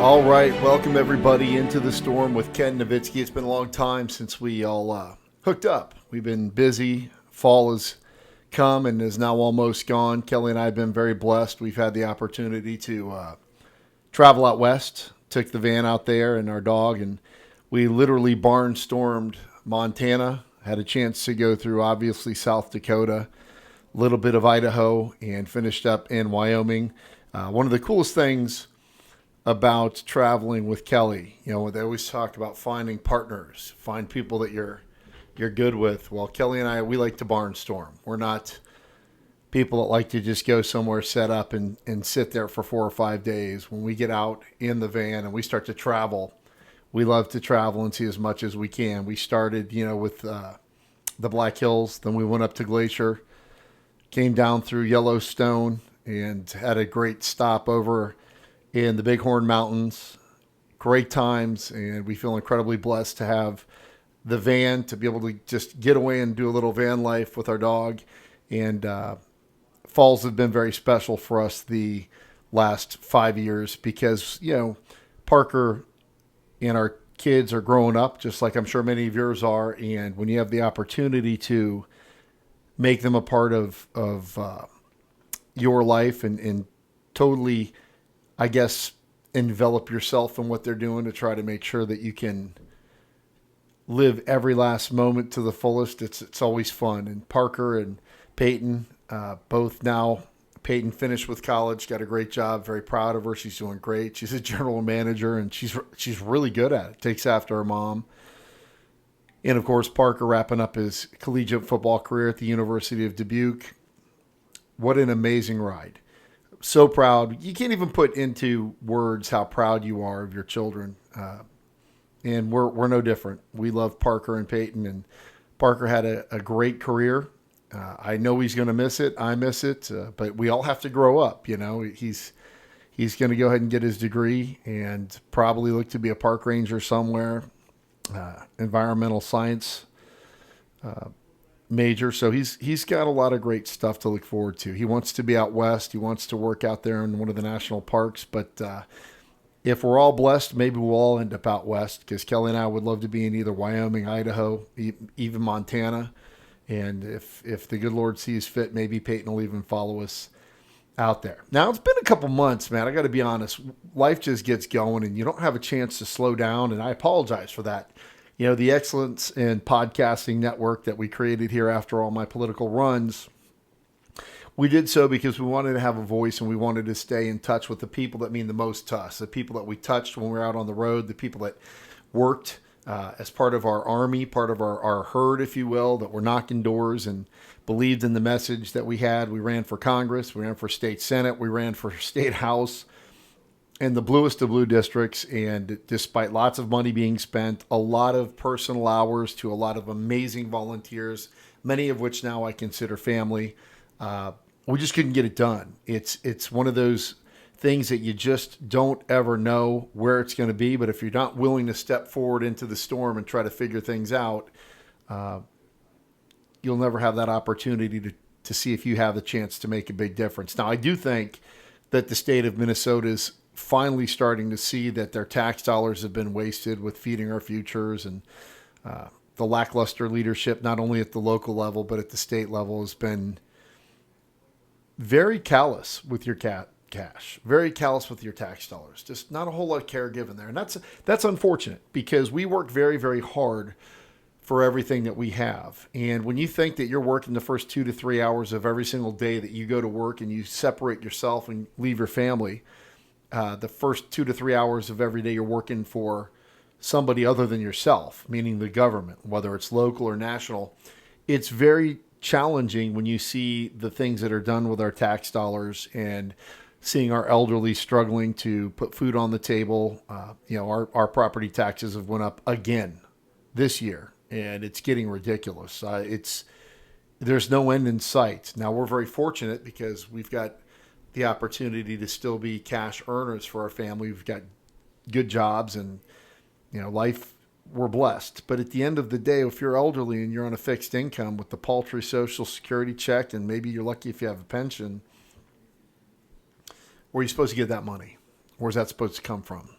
All right, welcome everybody into the storm with Ken Nowitzki. It's been a long time since we all hooked up. We've been busy. Fall has come and is now almost gone. Kelly and I have been very blessed. We've had the opportunity to travel out west. Took the van out there and our dog, and we literally barnstormed Montana. Had a chance to go through, obviously, South Dakota, a little bit of Idaho, and finished up in Wyoming. One of the coolest things about traveling with Kelly, they always talk about finding partners, find people that you're good with. Well, Kelly and I, we like to barnstorm. We're not people that like to just go somewhere, set up, and sit there for 4 or 5 days. When we get out in the van and we start to travel, we love to travel and see as much as we can. We started, with the Black Hills, then we went up to Glacier, came down through Yellowstone, and had a great stop over in the Bighorn Mountains. Great times, and we feel incredibly blessed to have the van to be able to just get away and do a little van life with our dog. And falls have been very special for us the last 5 years because, Parker and our kids are growing up, just like I'm sure many of yours are. And when you have the opportunity to make them a part of your life and totally, I guess, envelop yourself in what they're doing to try to make sure that you can live every last moment to the fullest. It's always fun. And Parker and Peyton, both now, Peyton finished with college, got a great job, very proud of her. She's doing great. She's a general manager, and she's really good at it. Takes after her mom. And, of course, Parker wrapping up his collegiate football career at the University of Dubuque. What an amazing ride. So proud. You can't even put into words how proud you are of your children. And we're no different. We love Parker and Peyton, and Parker had a great career. I know he's going to miss it. I miss it. But we all have to grow up. He's going to go ahead and get his degree and probably look to be a park ranger somewhere, environmental science major. So he's got a lot of great stuff to look forward to. He wants to be out west. He wants to work out there in one of the national parks. But if we're all blessed, maybe we'll all end up out west, because Kelly and I would love to be in either Wyoming, Idaho, even Montana. And if the good Lord sees fit, maybe Peyton will even follow us out there. Now, it's been a couple months, man. I got to be honest. Life just gets going, and you don't have a chance to slow down, and I apologize for that. The Excellence in Podcasting Network that we created here after all my political runs, we did so because we wanted to have a voice, and we wanted to stay in touch with the people that mean the most to us, the people that we touched when we were out on the road, the people that worked as part of our army, part of our herd, if you will, that were knocking doors and believed in the message that we had. We ran for Congress, we ran for state Senate, we ran for state House, in the bluest of blue districts. And despite lots of money being spent, a lot of personal hours to a lot of amazing volunteers, many of which now I consider family, we just couldn't get it done. It's one of those things that you just don't ever know where it's going to be. But if you're not willing to step forward into the storm and try to figure things out, you'll never have that opportunity to see if you have the chance to make a big difference. Now, I do think that the state of Minnesota is finally starting to see that their tax dollars have been wasted with feeding our futures, and the lackluster leadership, not only at the local level, but at the state level, has been very callous with your cash, very callous with your tax dollars. Just not a whole lot of care given there. And that's unfortunate, because we work very, very hard for everything that we have. And when you think that you're working the first 2 to 3 hours of every single day that you go to work, and you separate yourself and leave your family, the first 2 to 3 hours of every day you're working for somebody other than yourself, meaning the government, whether it's local or national, it's very challenging when you see the things that are done with our tax dollars, and seeing our elderly struggling to put food on the table. Our property taxes have went up again this year, and it's getting ridiculous. There's no end in sight. Now, we're very fortunate because we've got the opportunity to still be cash earners for our family. We've got good jobs, and life, we're blessed. But at the end of the day, if you're elderly and you're on a fixed income with the paltry Social Security check, and maybe you're lucky if you have a pension, where are you supposed to get that money? Where's that supposed to come from?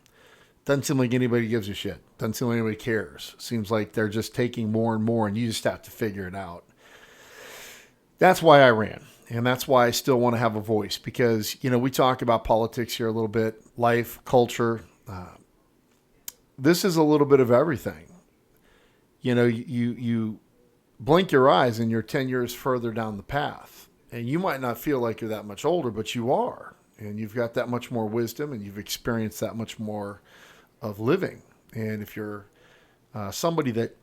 Doesn't seem like anybody gives a shit. Doesn't seem like anybody cares. Seems like they're just taking more and more, and you just have to figure it out. That's why I ran. And that's why I still want to have a voice because, we talk about politics here a little bit, life, culture. This is a little bit of everything. You blink your eyes and you're 10 years further down the path. And you might not feel like you're that much older, but you are. And you've got that much more wisdom and you've experienced that much more of living. And if you're somebody that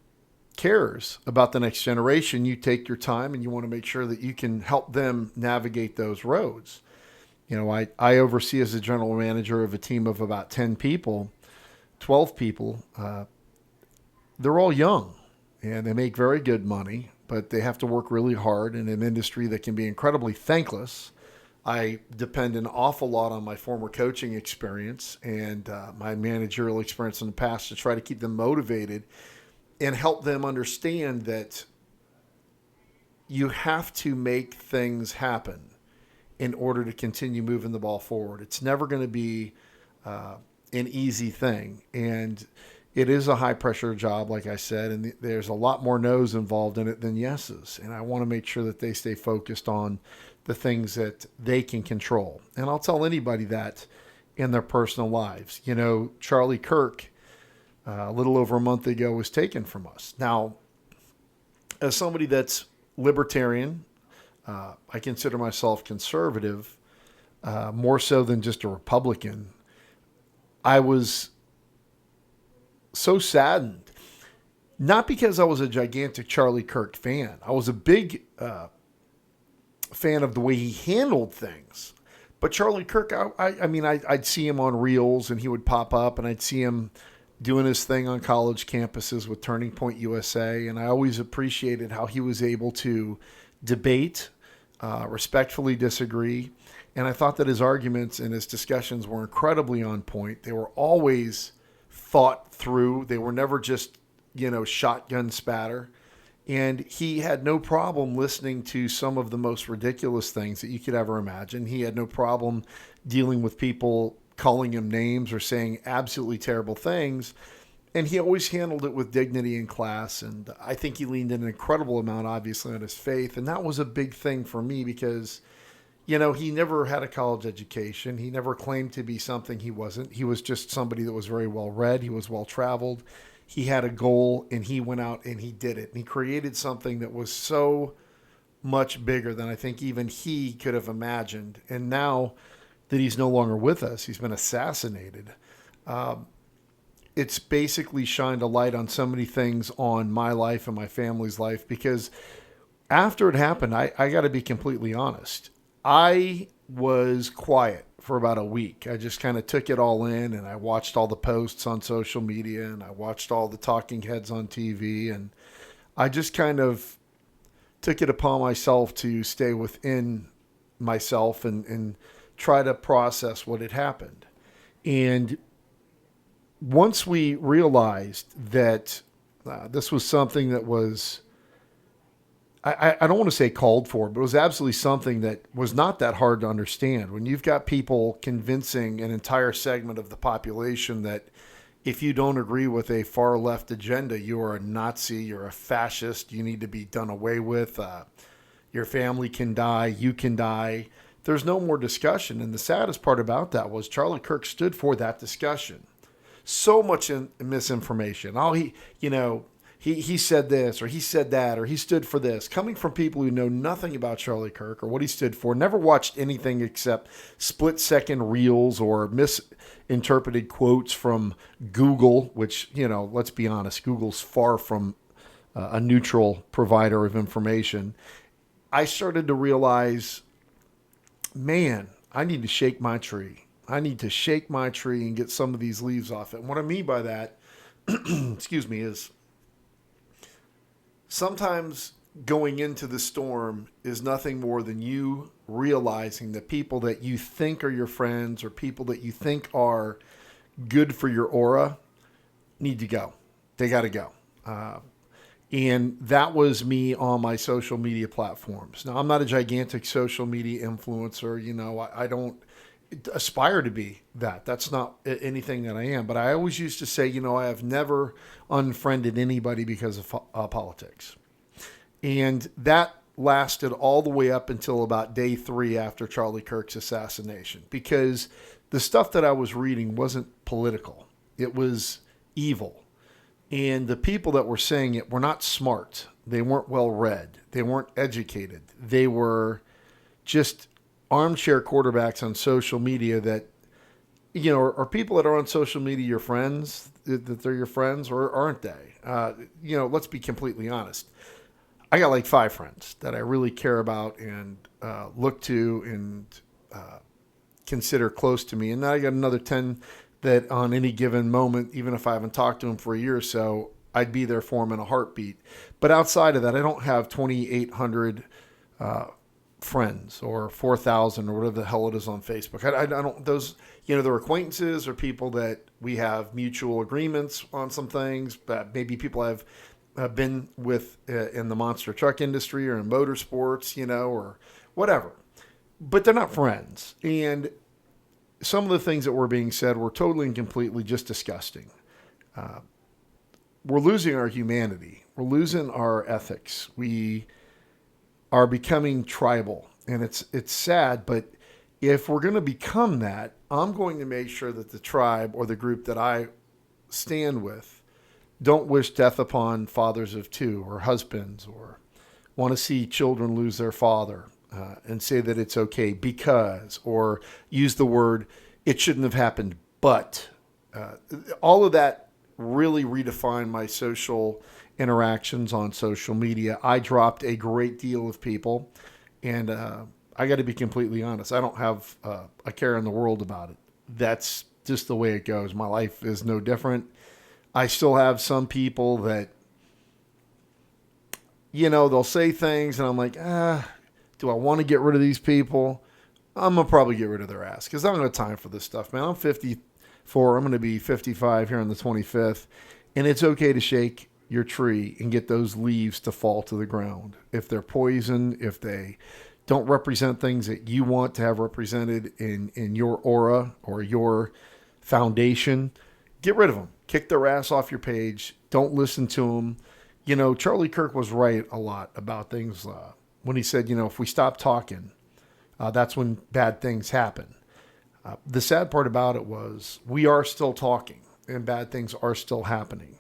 cares about the next generation, you take your time and you want to make sure that you can help them navigate those roads. I oversee as a general manager of a team of about 10 people, 12 people. They're all young and they make very good money, but they have to work really hard in an industry that can be incredibly thankless. I depend an awful lot on my former coaching experience and my managerial experience in the past to try to keep them motivated and help them understand that you have to make things happen in order to continue moving the ball forward. It's never going to be an easy thing. And it is a high-pressure job, like I said, and there's a lot more no's involved in it than yeses. And I want to make sure that they stay focused on the things that they can control. And I'll tell anybody that in their personal lives. Charlie Kirk, a little over a month ago, was taken from us. Now, as somebody that's libertarian, I consider myself conservative, more so than just a Republican. I was so saddened, not because I was a gigantic Charlie Kirk fan. I was a big fan of the way he handled things. But Charlie Kirk, I'd see him on reels and he would pop up and I'd see him doing his thing on college campuses with Turning Point USA. And I always appreciated how he was able to debate, respectfully disagree. And I thought that his arguments and his discussions were incredibly on point. They were always thought through. They were never just, shotgun spatter. And he had no problem listening to some of the most ridiculous things that you could ever imagine. He had no problem dealing with people calling him names or saying absolutely terrible things. And he always handled it with dignity and class. And I think he leaned in an incredible amount, obviously, on his faith. And that was a big thing for me because, he never had a college education. He never claimed to be something he wasn't. He was just somebody that was very well read. He was well traveled. He had a goal and he went out and he did it. And he created something that was so much bigger than I think even he could have imagined. And now that he's no longer with us, he's been assassinated. It's basically shined a light on so many things on my life and my family's life because after it happened, I got to be completely honest. I was quiet for about a week. I just kind of took it all in and I watched all the posts on social media and I watched all the talking heads on TV and I just kind of took it upon myself to stay within myself and try to process what had happened. And once we realized that this was something that was, I don't want to say called for, but it was absolutely something that was not that hard to understand. When you've got people convincing an entire segment of the population that if you don't agree with a far left agenda, you are a Nazi, you're a fascist, you need to be done away with, your family can die, you can die. There's no more discussion. And the saddest part about that was Charlie Kirk stood for that discussion. So much misinformation. He said this or he said that or he stood for this, coming from people who know nothing about Charlie Kirk or what he stood for, never watched anything except split-second reels or misinterpreted quotes from Google, which, let's be honest, Google's far from a neutral provider of information. I started to realize, man, I need to shake my tree. I need to shake my tree and get some of these leaves off it. And what I mean by that, is sometimes going into the storm is nothing more than you realizing that people that you think are your friends or people that you think are good for your aura need to go. They got to go. And that was me on my social media platforms. Now, I'm not a gigantic social media influencer. I don't aspire to be that. That's not anything that I am. But I always used to say, I have never unfriended anybody because of politics. And that lasted all the way up until about day 3 after Charlie Kirk's assassination, because the stuff that I was reading wasn't political. It was evil. And the people that were saying it were not smart. They weren't well read. They weren't educated. They were just armchair quarterbacks on social media that, are people that are on social media your friends, that they're your friends, or aren't they? Let's be completely honest. I got like 5 friends that I really care about and look to and consider close to me. And now I got another 10 that on any given moment, even if I haven't talked to them for a year or so, I'd be there for them in a heartbeat. But outside of that, I don't have 2,800 friends or 4,000 or whatever the hell it is on Facebook. I don't, those, they're acquaintances or people that we have mutual agreements on some things, but maybe people I've been with in the monster truck industry or in motorsports, or whatever. But they're not friends. And some of the things that were being said were totally and completely just disgusting. We're losing our humanity. We're losing our ethics. We are becoming tribal. And it's sad, but if we're going to become that, I'm going to make sure that the tribe or the group that I stand with don't wish death upon fathers of 2 or husbands or want to see children lose their father and say that it's okay because, or use the word, it shouldn't have happened, but all of that really redefined my social interactions on social media. I dropped a great deal of people, and I got to be completely honest. I don't have a care in the world about it. That's just the way it goes. My life is no different. I still have some people that, they'll say things and I'm like, do I want to get rid of these people? I'm going to probably get rid of their ass because I don't have time for this stuff, man. I'm 54. I'm going to be 55 here on the 25th. And it's okay to shake your tree and get those leaves to fall to the ground. If they're poison, if they don't represent things that you want to have represented in your aura or your foundation, get rid of them. Kick their ass off your page. Don't listen to them. Charlie Kirk was right a lot about things when he said, if we stop talking, that's when bad things happen. The sad part about it was we are still talking and bad things are still happening.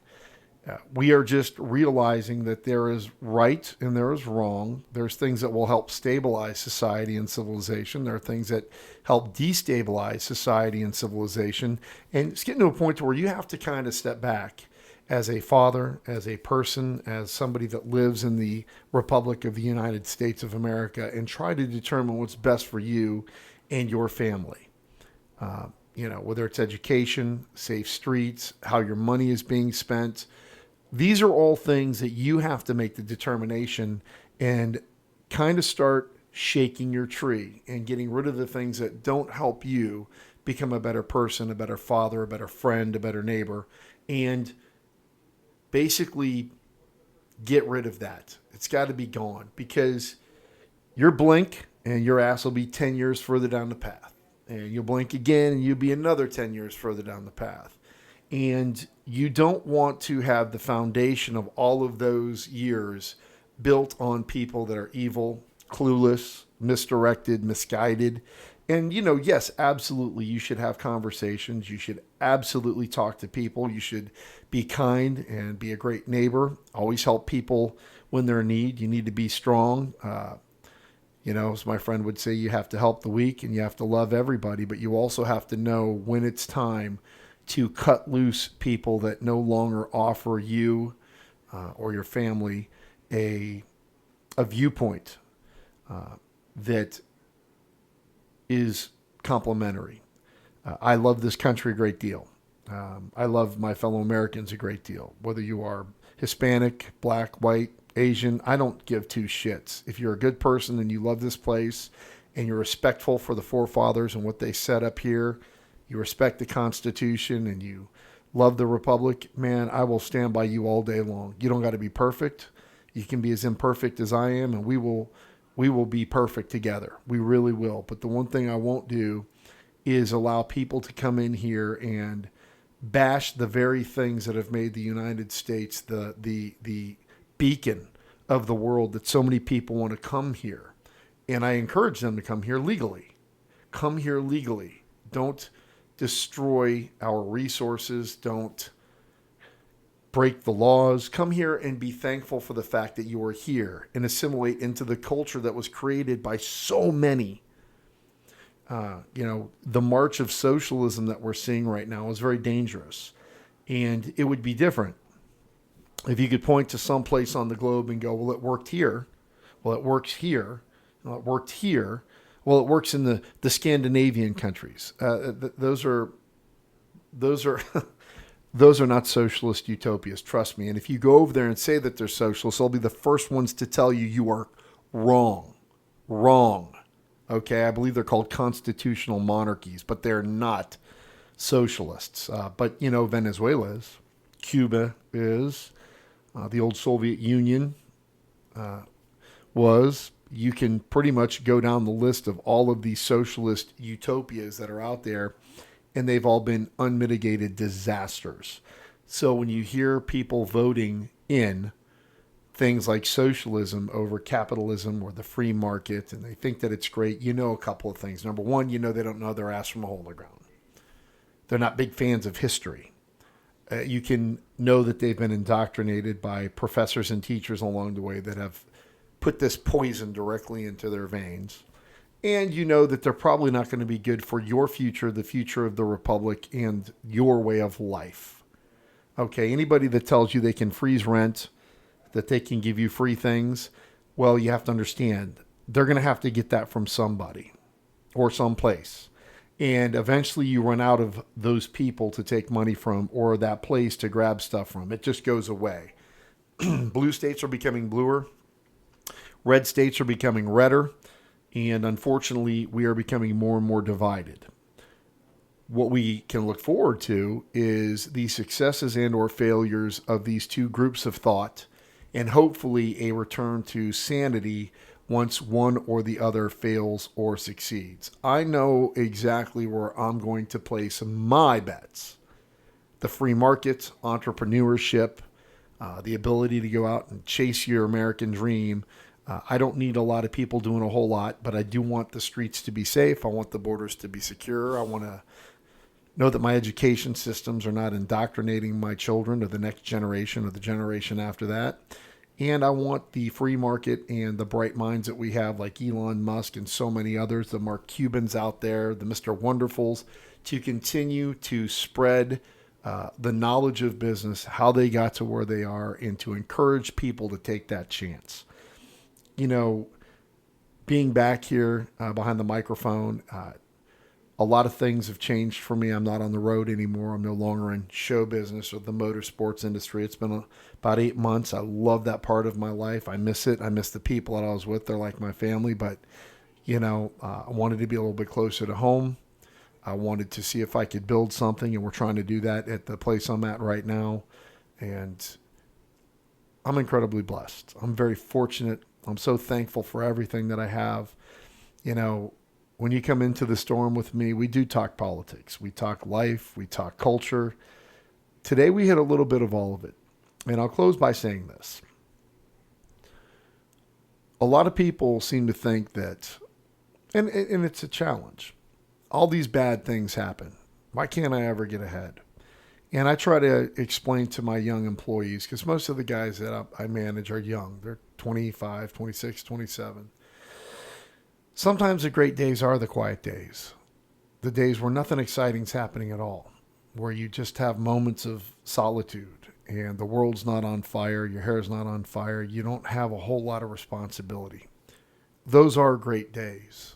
We are just realizing that there is right and there is wrong. There's things that will help stabilize society and civilization. There are things that help destabilize society and civilization. And it's getting to a point where you have to kind of step back as a father, as a person, as somebody that lives in the Republic of the United States of America and try to determine what's best for you and your family. Whether it's education, safe streets, how your money is being spent. These are all things that you have to make the determination and kind of start shaking your tree and getting rid of the things that don't help you become a better person, a better father, a better friend, a better neighbor, and basically get rid of that. It's got to be gone because you'll blink and your ass will be 10 years further down the path. And you'll blink again and you'll be another 10 years further down the path. And you don't want to have the foundation of all of those years built on people that are evil, clueless, misdirected, misguided. And, yes, absolutely, you should have conversations. You should absolutely talk to people. You should be kind and be a great neighbor. Always help people when they're in need. You need to be strong. As my friend would say, you have to help the weak and you have to love everybody, but you also have to know when it's time to cut loose people that no longer offer you or your family a viewpoint that is complimentary. I love this country a great deal. I love my fellow Americans a great deal. Whether you are Hispanic, black, white, Asian, I don't give 2 shits. If you're a good person and you love this place and you're respectful for the forefathers and what they set up here, you respect the Constitution and you love the Republic, man, I will stand by you all day long. You don't got to be perfect. You can be as imperfect as I am, and we will be perfect together. We really will. But the one thing I won't do is allow people to come in here and bash the very things that have made the United States the beacon of the world, that so many people want to come here. And I encourage them to come here legally. Come here legally. Don't destroy our resources. Don't break the laws. Come here and be thankful for the fact that you are here and assimilate into the culture that was created by so many. The march of socialism that we're seeing right now is very dangerous. And it would be different if you could point to some place on the globe and go, well, it worked here. Well, it works here. Well, it worked here. Well, it works in the Scandinavian countries. Those are those are not socialist utopias, trust me. And if you go over there and say that they're socialists, they'll be the first ones to tell you you are wrong. Wrong. Okay, I believe they're called constitutional monarchies, but they're not socialists. But, Venezuela is. Cuba is. The old Soviet Union was. You can pretty much go down the list of all of these socialist utopias that are out there, and they've all been unmitigated disasters. So when you hear people voting in things like socialism over capitalism or the free market, and they think that it's great, a couple of things. Number one, they don't know their ass from a hole in the ground. They're not big fans of history. You can know that they've been indoctrinated by professors and teachers along the way that have put this poison directly into their veins. And you know that they're probably not going to be good for your future, the future of the republic, and your way of life. Okay, anybody that tells you they can freeze rent, that they can give you free things, well, you have to understand, they're going to have to get that from somebody or someplace. And eventually you run out of those people to take money from, or that place to grab stuff from. It just goes away. Blue states are becoming bluer. Red states are becoming redder. And unfortunately, we are becoming more and more divided. What we can look forward to is the successes and or failures of these two groups of thought, and hopefully a return to sanity once one or the other fails or succeeds. I know exactly where I'm going to place my bets. The free market, entrepreneurship, the ability to go out and chase your American dream. I don't need a lot of people doing a whole lot, but I do want the streets to be safe. I want the borders to be secure. I want to know that my education systems are not indoctrinating my children or the next generation or the generation after that. And I want the free market and the bright minds that we have, like Elon Musk and so many others, the Mark Cubans out there, the Mr. Wonderfuls, to continue to spread the knowledge of business, how they got to where they are, and to encourage people to take that chance. Being back here behind the microphone, a lot of things have changed for me. I'm not on the road anymore. I'm no longer in show business or the motorsports industry. It's been about 8 months. I love that part of my life. I miss it. I miss the people that I was with. They're like my family, but I wanted to be a little bit closer to home. I wanted to see if I could build something, and we're trying to do that at the place I'm at right now. And I'm incredibly blessed. I'm very fortunate. I'm so thankful for everything that I have. When you come into the storm with me, we do talk politics. We talk life. We talk culture. Today we hit a little bit of all of it. And I'll close by saying this. A lot of people seem to think that, and it's a challenge, all these bad things happen. Why can't I ever get ahead? And I try to explain to my young employees, because most of the guys that I manage are young. They're 25, 26, 27. Sometimes the great days are the quiet days. The days where nothing exciting is happening at all. Where you just have moments of solitude and the world's not on fire, your hair's not on fire, you don't have a whole lot of responsibility. Those are great days.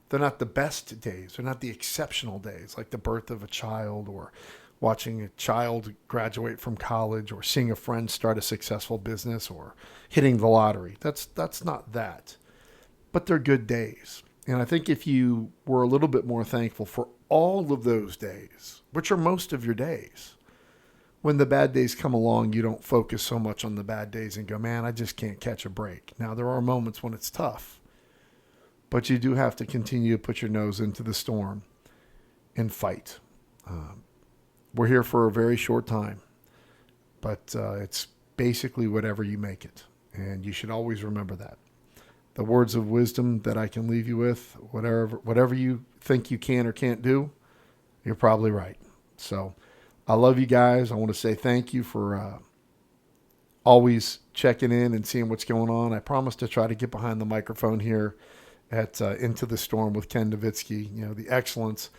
They're not the best days. They're not the exceptional days, like the birth of a child or watching a child graduate from college or seeing a friend start a successful business or hitting the lottery. That's not that. But they're good days. And I think if you were a little bit more thankful for all of those days, which are most of your days, when the bad days come along, you don't focus so much on the bad days and go, man, I just can't catch a break. Now, there are moments when it's tough, but you do have to continue to put your nose into the storm and fight. We're here for a very short time, but it's basically whatever you make it. And you should always remember that. The words of wisdom that I can leave you with, whatever you think you can or can't do, you're probably right. So I love you guys. I want to say thank you for always checking in and seeing what's going on. I promise to try to get behind the microphone here at Into the Storm with Ken Nowitzki, the excellence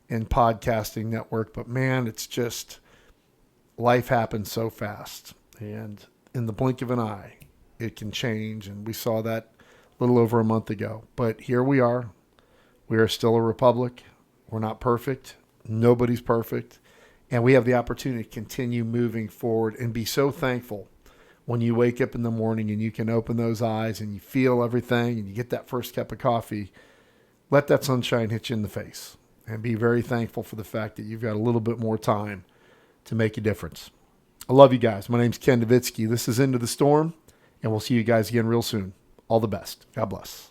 in podcasting network. But man, it's just, life happens so fast. And in the blink of an eye, it can change. And we saw that a little over a month ago. But here we are. We are still a republic. We're not perfect. Nobody's perfect. And we have the opportunity to continue moving forward and be so thankful when you wake up in the morning and you can open those eyes and you feel everything and you get that first cup of coffee. Let that sunshine hit you in the face and be very thankful for the fact that you've got a little bit more time to make a difference. I love you guys. My name's Ken Nowitzki. This is Into the Storm, and we'll see you guys again real soon. All the best. God bless.